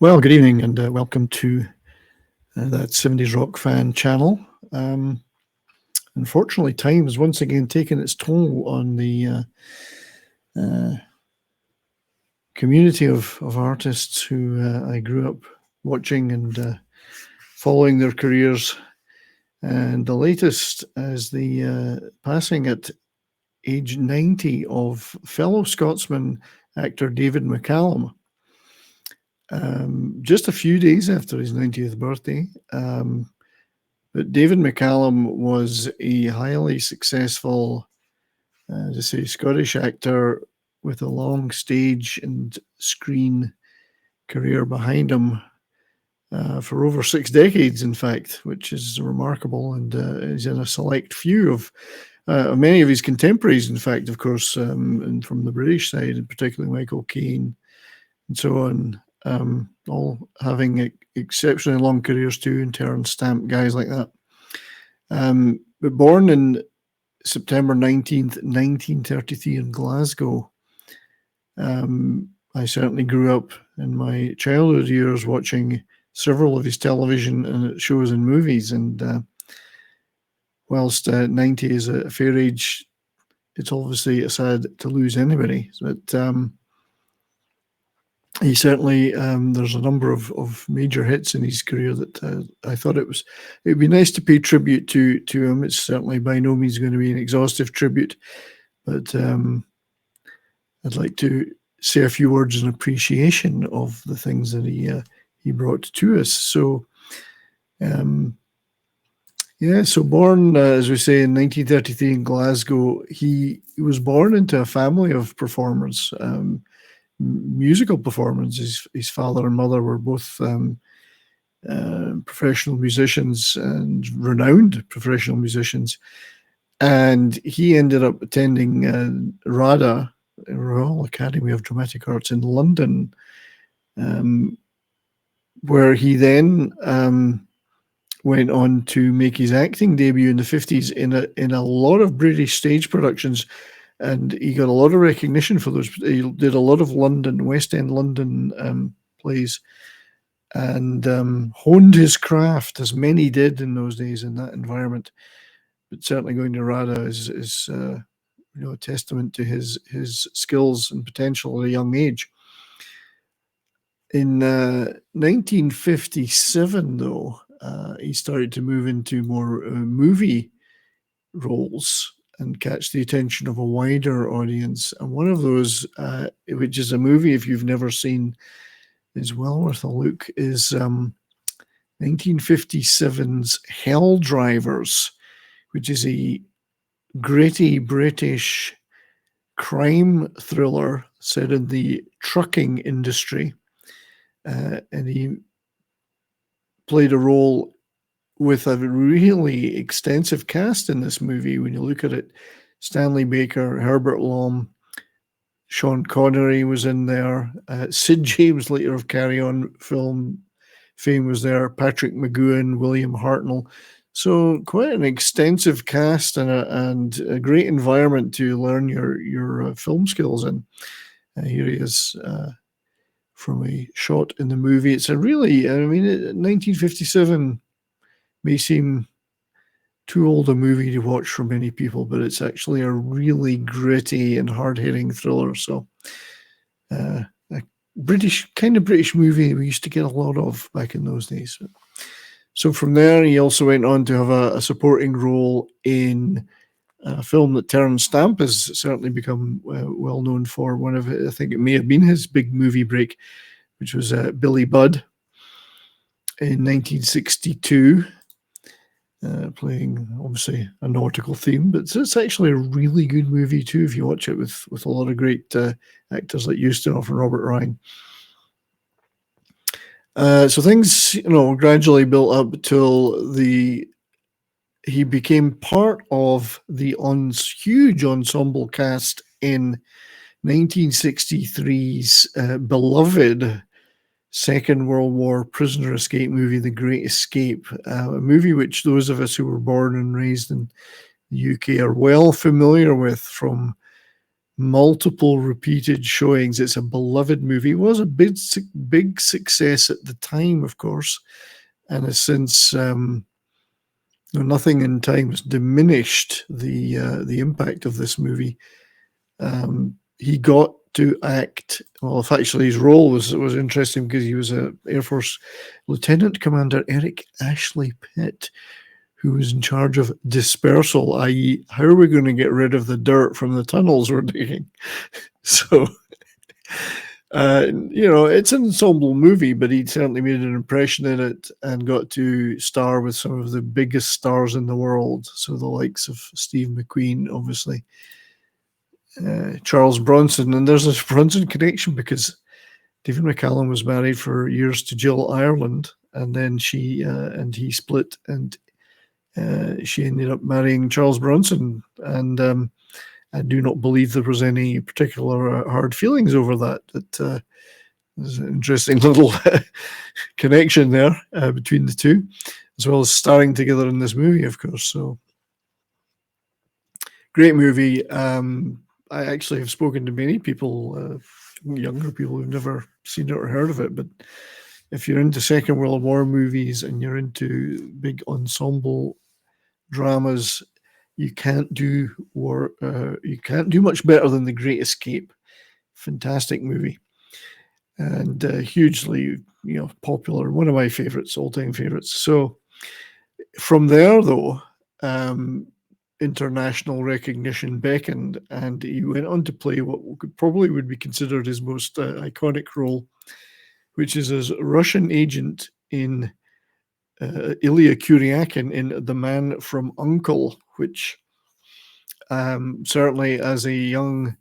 Well, good evening and welcome to that 70s Rock Fan channel. Unfortunately, time has once again taken its toll on the community of artists who I grew up watching and following their careers. And the latest is the passing at age 90 of fellow Scotsman actor David McCallum. Just a few days after his 90th birthday. But David McCallum was a highly successful, Scottish actor with a long stage and screen career behind him for over 6 decades, in fact, which is remarkable, and is in a select few of many of his contemporaries, in fact, of course, and from the British side, and particularly Michael Caine and so on. All having exceptionally long careers too, and Terence Stamp, guys like that. But born in September 19th, 1933 in Glasgow, I certainly grew up in my childhood years watching several of his television and shows and movies. And whilst 90 is a fair age, it's obviously sad to lose anybody. But he certainly, there's a number of major hits in his career that I thought it'd be nice to pay tribute to him. It's certainly by no means going to be an exhaustive tribute, but I'd like to say a few words in appreciation of the things that he brought to us. So, so born, as we say, in 1933 in Glasgow, he was born into a family of performers. Musical performers. His father and mother were both professional musicians and renowned professional musicians, and he ended up attending RADA, Royal Academy of Dramatic Arts in London, where he then went on to make his acting debut in the 50s in a lot of British stage productions. And he got a lot of recognition for those. He did a lot of West End London plays, and honed his craft, as many did in those days in that environment. But certainly going to RADA is a testament to his skills and potential at a young age. In 1957, though, he started to move into more movie roles and catch the attention of a wider audience. And one of those, which is a movie, if you've never seen, is well worth a look, is 1957's Hell Drivers, which is a gritty British crime thriller set in the trucking industry. And he played a role with a really extensive cast in this movie. When you look at it, Stanley Baker, Herbert Lom, Sean Connery was in there, Sid James, later of Carry On film fame, was there, Patrick McGoohan, William Hartnell. So quite an extensive cast and a great environment to learn your film skills in. Here he is from a shot in the movie. It's a really, 1957 may seem too old a movie to watch for many people, but it's actually a really gritty and hard-hitting thriller. So a British movie we used to get a lot of back in those days. So from there, he also went on to have a supporting role in a film that Terence Stamp has certainly become well known for. One of it, I think it may have been his big movie break, which was Billy Budd in 1962. Playing obviously a nautical theme, but it's actually a really good movie too if you watch it with a lot of great actors like Ustinov and Robert Ryan. So things gradually built up till he became part of the huge ensemble cast in 1963's beloved Second World War prisoner escape movie, The Great Escape, a movie which those of us who were born and raised in the UK are well familiar with from multiple repeated showings. It's a beloved movie. It was a big success at the time, of course, and has since nothing in time has diminished the impact of this movie. He got to act well. Actually, his role was interesting because he was a Air Force Lieutenant Commander Eric Ashley Pitt, who was in charge of dispersal, i.e., how are we going to get rid of the dirt from the tunnels we're digging? So, it's an ensemble movie, but he certainly made an impression in it and got to star with some of the biggest stars in the world. So the likes of Steve McQueen, obviously, Charles Bronson, and there's this Bronson connection because David McCallum was married for years to Jill Ireland, and then she and he split, and she ended up marrying Charles Bronson, and I do not believe there was any particular hard feelings over that. There's an interesting little connection there between the two, as well as starring together in this movie, of course. So, great movie. I actually have spoken to many people, younger people who've never seen it or heard of it, but if you're into Second World War movies and you're into big ensemble dramas, you can't do much better than The Great Escape. Fantastic movie, and hugely popular. One of my favorites, all-time favorites. So from there, though, international recognition beckoned, and he went on to play what probably would be considered his most iconic role, which is as Russian agent in Illya Kuryakin in The Man from U.N.C.L.E, which certainly as a young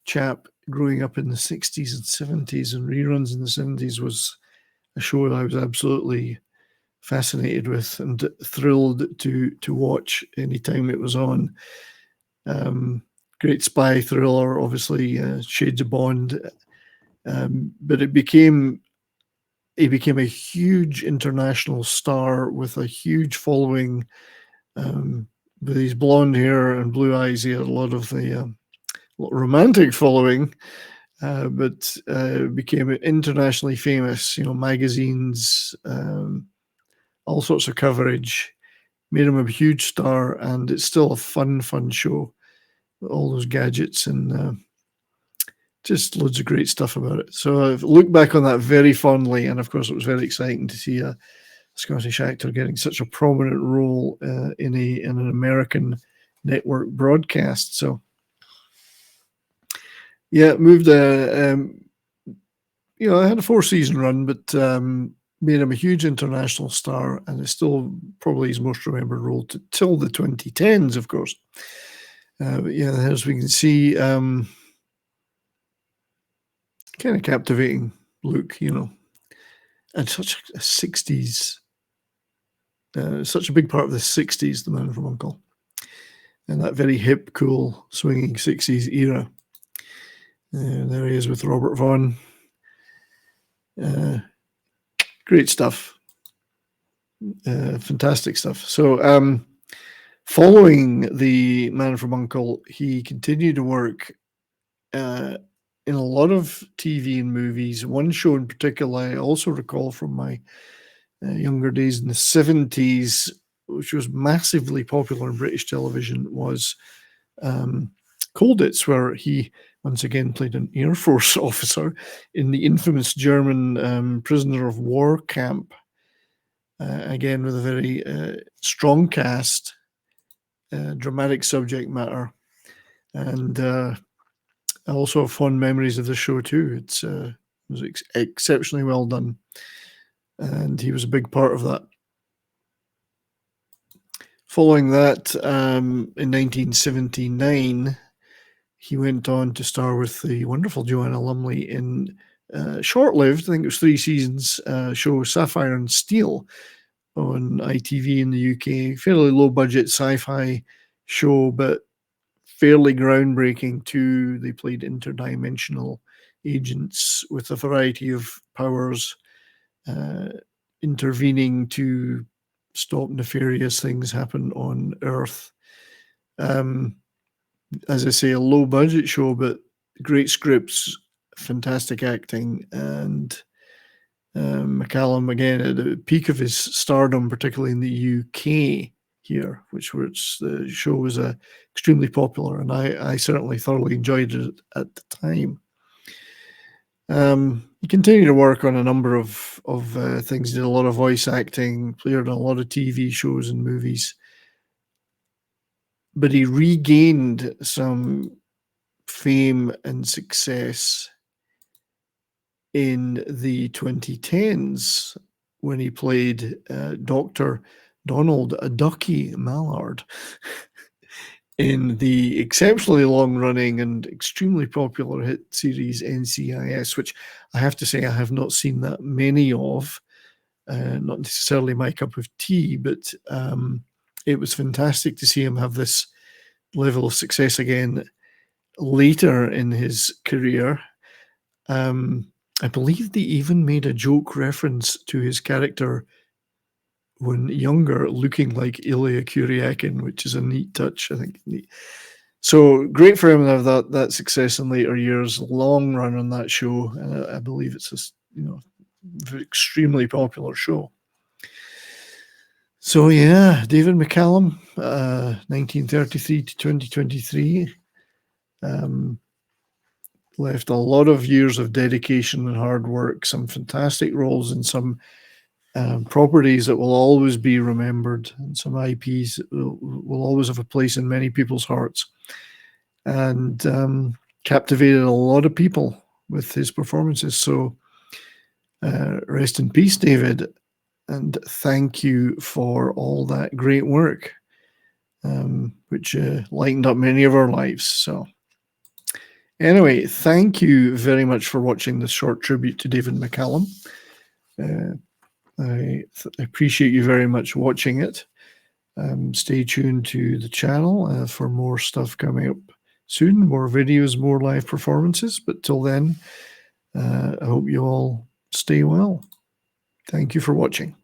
chap growing up in the 60s and 70s and reruns in the 70s was a show I was absolutely fascinated with and thrilled to watch anytime it was on. Great spy thriller, obviously, shades of Bond, but he became a huge international star with a huge following. With his blonde hair and blue eyes, he had a lot of the romantic following, but became internationally famous. Magazines, all sorts of coverage, made him a huge star, and it's still a fun show. All those gadgets and just loads of great stuff about it. So I've looked back on that very fondly, and of course it was very exciting to see a Scottish actor getting such a prominent role in an American network broadcast. So yeah, moved. I had a 4-season run, but made him a huge international star, and it's still probably his most remembered role till the 2010s, of course. But yeah, as we can see, kind of captivating look, and such a 60s, such a big part of the 60s, The Man from U.N.C.L.E, and that very hip, cool, swinging 60s era. There he is with Robert Vaughn. Great stuff. Fantastic stuff. So, following The Man from U.N.C.L.E, he continued to work in a lot of TV and movies. One show in particular I also recall from my younger days in the 70s, which was massively popular in British television, was Colditz, where he once again played an Air Force officer in the infamous German prisoner of war camp. Again, with a very strong cast, dramatic subject matter, and I also have fond memories of the show too. It was exceptionally well done, and he was a big part of that. Following that, in 1979, he went on to star with the wonderful Joanna Lumley in short-lived, I think it was 3 seasons, show Sapphire and Steel on ITV in the UK. Fairly low-budget sci-fi show, but fairly groundbreaking too. They played interdimensional agents with a variety of powers, intervening to stop nefarious things happen on Earth. As I say, a low budget show, but great scripts, fantastic acting, and McCallum, again, at the peak of his stardom, particularly in the UK here, which the show was extremely popular, and I certainly thoroughly enjoyed it at the time. He continued to work on a number of things. He did a lot of voice acting, appeared on a lot of TV shows and movies, but he regained some fame and success in the 2010s when he played Dr. Donald Ducky Mallard in the exceptionally long-running and extremely popular hit series NCIS, which I have to say I have not seen that many of. Not necessarily my cup of tea, but it was fantastic to see him have this level of success again later in his career. I believe they even made a joke reference to his character when younger, looking like Illya Kuryakin, which is a neat touch, I think. So great for him to have that success in later years. Long run on that show, and I believe it's a extremely popular show. So yeah, David McCallum, 1933 to 2023. Left a lot of years of dedication and hard work, some fantastic roles in some properties that will always be remembered, and some IPs that will always have a place in many people's hearts, and captivated a lot of people with his performances. So rest in peace, David, and thank you for all that great work, which lightened up many of our lives. So anyway, thank you very much for watching this short tribute to David McCallum. I appreciate you very much watching it. Stay tuned to the channel for more stuff coming up soon, more videos, more live performances. But till then, I hope you all stay well. Thank you for watching.